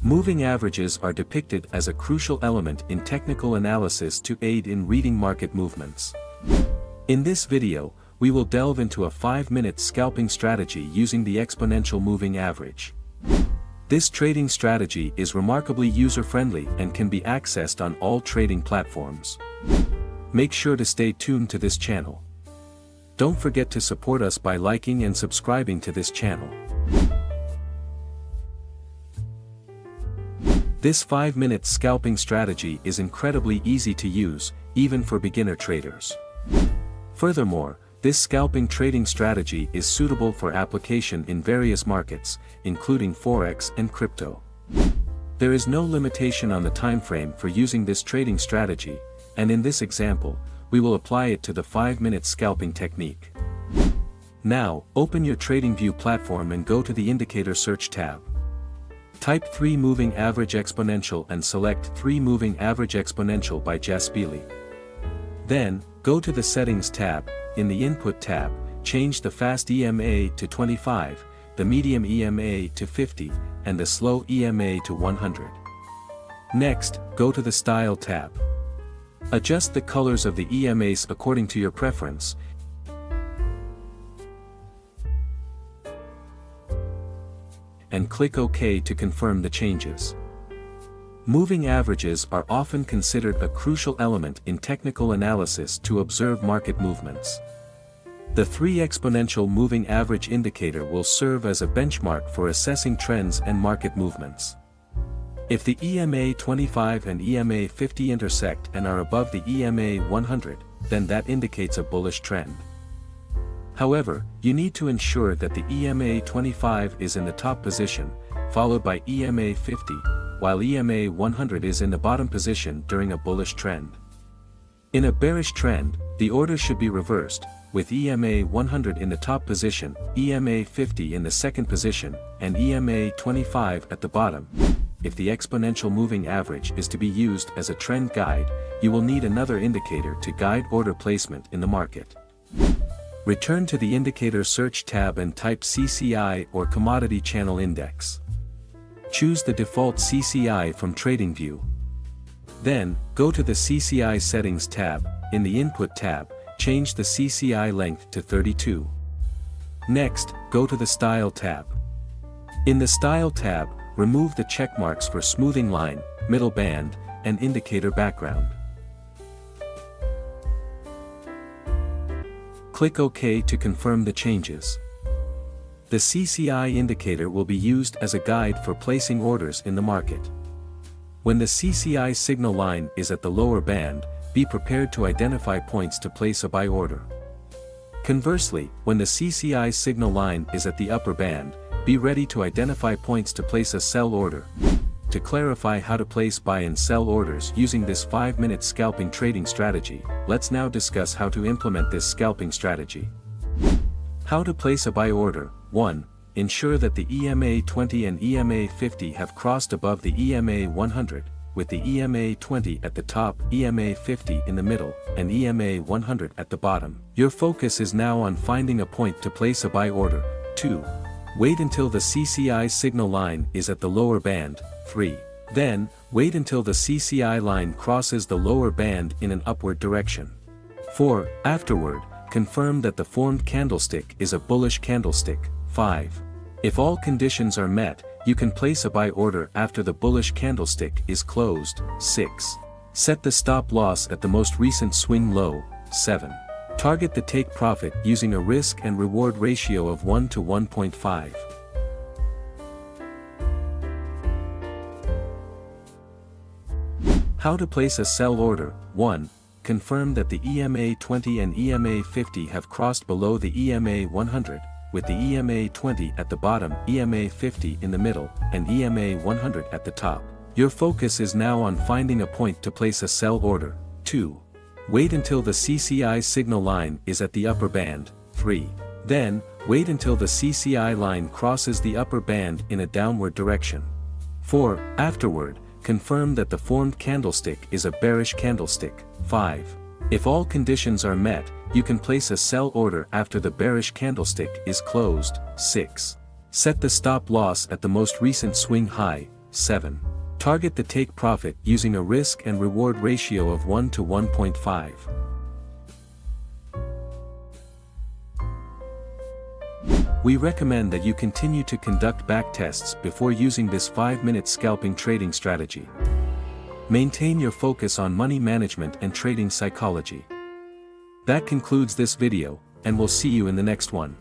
Moving averages are depicted as a crucial element in technical analysis to aid in reading market movements. In this video, we will delve into a 5-minute scalping strategy using the exponential moving average. This trading strategy is remarkably user-friendly and can be accessed on all trading platforms. Make sure to stay tuned to this channel. Don't forget to support us by liking and subscribing to this channel. This 5-minute scalping strategy is incredibly easy to use, even for beginner traders. Furthermore, this scalping trading strategy is suitable for application in various markets, including Forex and crypto. There is no limitation on the time frame for using this trading strategy, and in this example, we will apply it to the 5-minute scalping technique. Now, open your TradingView platform and go to the Indicator Search tab. Type 3 Moving Average Exponential and select 3 Moving Average Exponential by Jaspili. Then, go to the Settings tab. In the Input tab, change the Fast EMA to 25, the Medium EMA to 50, and the Slow EMA to 100. Next, go to the Style tab. Adjust the colors of the EMAs according to your preference, and click OK to confirm the changes. Moving averages are often considered a crucial element in technical analysis to observe market movements. The 3 exponential moving average indicator will serve as a benchmark for assessing trends and market movements. If the EMA 25 and EMA 50 intersect and are above the EMA 100, then that indicates a bullish trend. However, you need to ensure that the EMA 25 is in the top position, followed by EMA 50, while EMA 100 is in the bottom position during a bullish trend. In a bearish trend, the order should be reversed, with EMA 100 in the top position, EMA 50 in the second position, and EMA 25 at the bottom. If the exponential moving average is to be used as a trend guide, you will need another indicator to guide order placement in the market. Return to the Indicator Search tab and type CCI or Commodity Channel Index. Choose the default CCI from TradingView. Then, go to the CCI Settings tab. In the Input tab, change the CCI length to 32. Next, go to the Style tab. In the Style tab, remove the checkmarks for smoothing line, middle band, and indicator background. Click OK to confirm the changes. The CCI indicator will be used as a guide for placing orders in the market. When the CCI signal line is at the lower band, be prepared to identify points to place a buy order. Conversely, when the CCI signal line is at the upper band, be ready to identify points to place a sell order. To clarify how to place buy and sell orders using this 5-minute scalping trading strategy, let's now discuss how to implement this scalping strategy. How to place a buy order. 1. Ensure that the EMA 20 and EMA 50 have crossed above the EMA 100, with the EMA 20 at the top, EMA 50 in the middle, and EMA 100 at the bottom. Your focus is now on finding a point to place a buy order. 2. Wait until the CCI signal line is at the lower band. 3. Then, wait until the CCI line crosses the lower band in an upward direction. 4. Afterward, confirm that the formed candlestick is a bullish candlestick. 5. If all conditions are met, you can place a buy order after the bullish candlestick is closed. 6. Set the stop loss at the most recent swing low. 7. Target the take profit using a risk and reward ratio of 1 to 1.5. How to place a sell order. 1. Confirm that the EMA 20 and EMA 50 have crossed below the EMA 100, with the EMA 20 at the bottom, EMA 50 in the middle, and EMA 100 at the top. Your focus is now on finding a point to place a sell order. 2. Wait until the CCI signal line is at the upper band. 3. Then, wait until the CCI line crosses the upper band in a downward direction. 4. Afterward, confirm that the formed candlestick is a bearish candlestick. 5. If all conditions are met, you can place a sell order after the bearish candlestick is closed. 6. Set the stop loss at the most recent swing high. 7. Target the take profit using a risk and reward ratio of 1 to 1.5. We recommend that you continue to conduct backtests before using this 5-minute scalping trading strategy. Maintain your focus on money management and trading psychology. That concludes this video, and we'll see you in the next one.